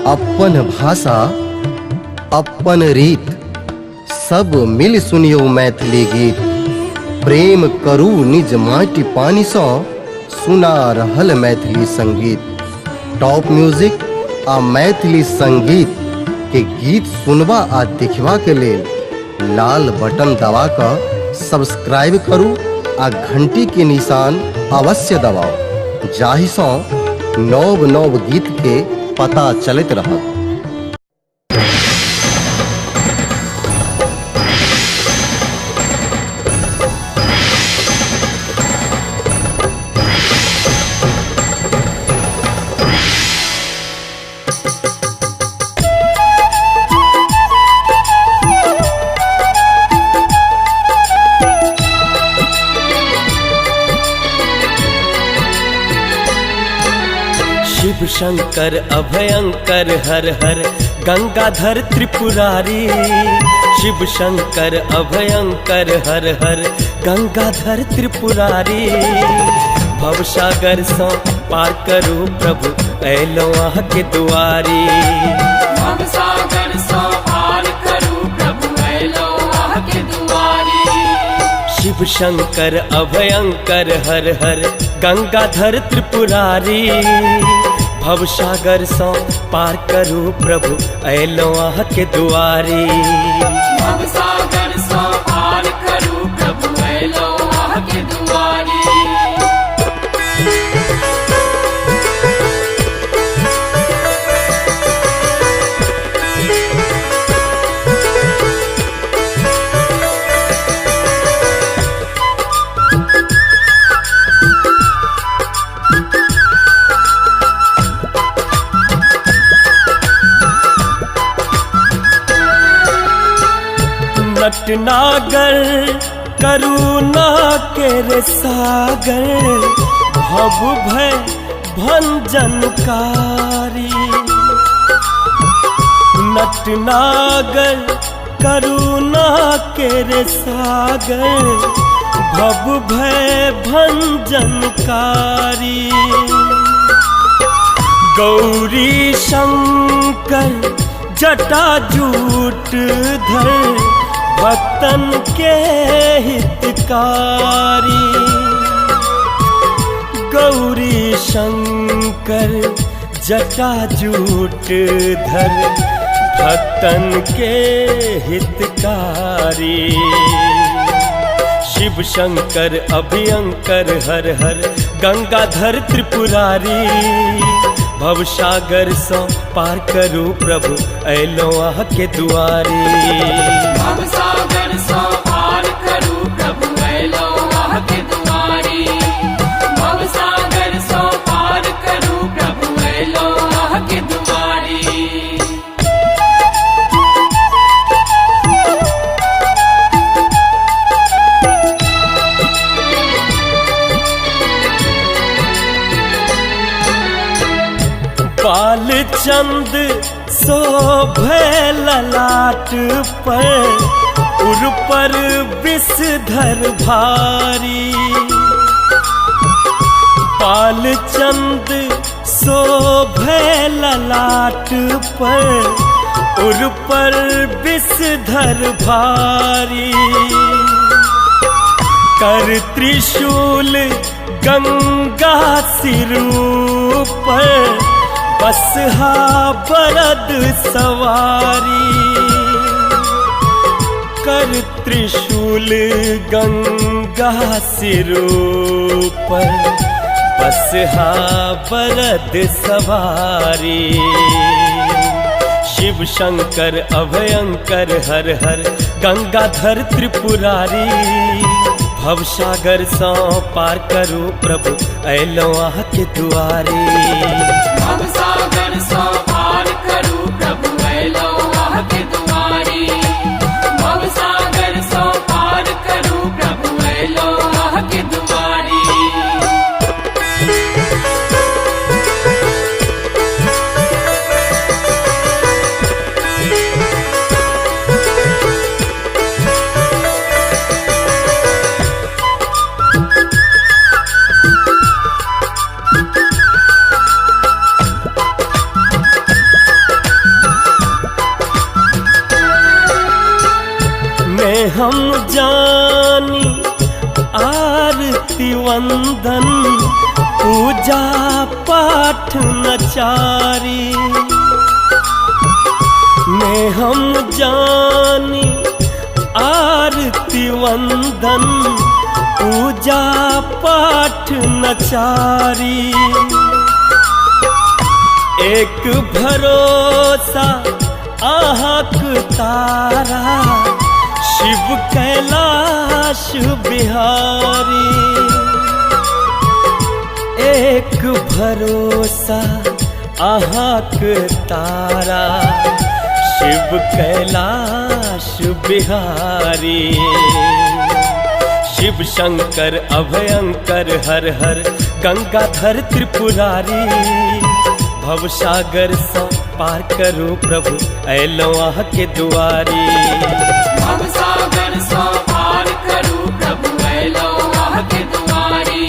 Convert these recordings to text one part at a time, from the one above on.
अपन भाषा अपन रीत सब मिल सुनियो मैथिली गीत। प्रेम करू निज माटी पानी सँ सुना रहल मैथिली संगीत। टॉप म्यूजिक आ मैथिली संगीत के गीत सुनबा आ देखबा के लेल लाल बटन दबा कऽ सब्सक्राइब करू आ घंटी के निशान अवश्य दबाओ, जाहि सँ नव नव गीत के पता चलत रहत। शिव शंकर अभयंकर हर हर गंगाधर त्रिपुरारी। शिव शंकर अभयंकर हर हर गंगाधर त्रिपुरारी। भवसागर सँ पार करू प्रभु अयलौं अहाँ के दुआरी। भवसागर सँ पार करू प्रभु अयलौं अहाँ के दुआरी। शिव शंकर अभयंकर हर हर गंगाधर त्रिपुरारी। भवसागर सँ पार करू प्रभु अयलौं अहाँ के दुआरी। भवसागर सँ पार करू प्रभु अयलौं अहाँ के दुआरी। नटनागर करुणा के रे सागर। भव भय भंजनकारी। नटनागर करुणा के रे सागर। भव भय भंजनकारी। गौरी शंकर जटा जूट धर। भक्तन के हितकारी। गौरी शंकर जटा जूट धर। भक्तन के हितकारी। शिव शंकर अभयंकर हर हर गंगाधर त्रिपुरारी। भवसागर सँ पार करू प्रभु अयलौं अहाँ के दुआरी। भवसागर सँ पार करू प्रभु अयलौं अहाँ के दुआरी। भवसागर सँ पार करू प्रभु अयलौं अहाँ के दुआरी। बाल चंद शोभे ललाट पर। उर पर विषधर भारी। बाल चंद शोभे ललाट पर। उर पर विषधर भारी। कर त्रिशूल गंगा सिर पर। बसहा बरद सवारी। कर त्रिशूल गंगा सिर पर। बसहा बरद सवारी। शिव शंकर अभयंकर हर हर गंगाधर त्रिपुरारी। भवसागर सँ पार करू प्रभु अयलौं अहाँ के दुआरी। भवसागर सँ पार करू प्रभु अयलौं अहाँ के दुआरी। भवसागर सँ पार करू प्रभु अयलौं अहाँ के दुआरी। हम जानी आरती वंदन पूजा पाठ नचारी मैं हम जानी आरती वंदन पूजा पाठ नचारी एक भरोसा आहक तारा शिव कैलाश बिहारी एक भरोसा आहक तारा शिव कैलाश बिहारी शिव शंकर अभयंकर हर हर गंगाधर त्रिपुरारी भवसागर से पार करो प्रभु ऐलो आह के दुआरी भवसागर सो पार करूं प्रभु ऐलो आह के दुआरी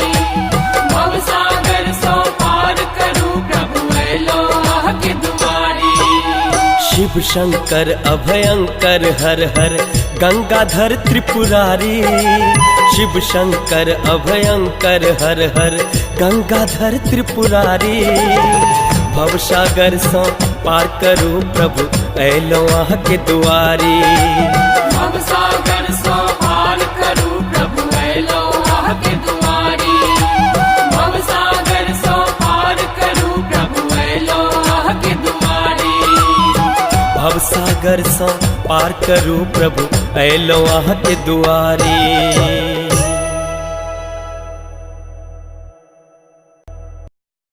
भवसागर सो पार करूं प्रभु ऐलो आह के दुआरी शिव शंकर अभयंकर हर हर गंगाधर त्रिपुरारी शिव शंकर अभयंकर हर हर गंगाधर त्रिपुरारी भवसागर से पार करूं प्रभु ऐलो आह के दुआरी भवसागर सो पार करूं प्रभु ऐलो आह के दुआरी भवसागर सो पार करूं प्रभु ऐलो आह के दुआरी भवसागर से पार करूं प्रभु ऐलो आह के दुआरी।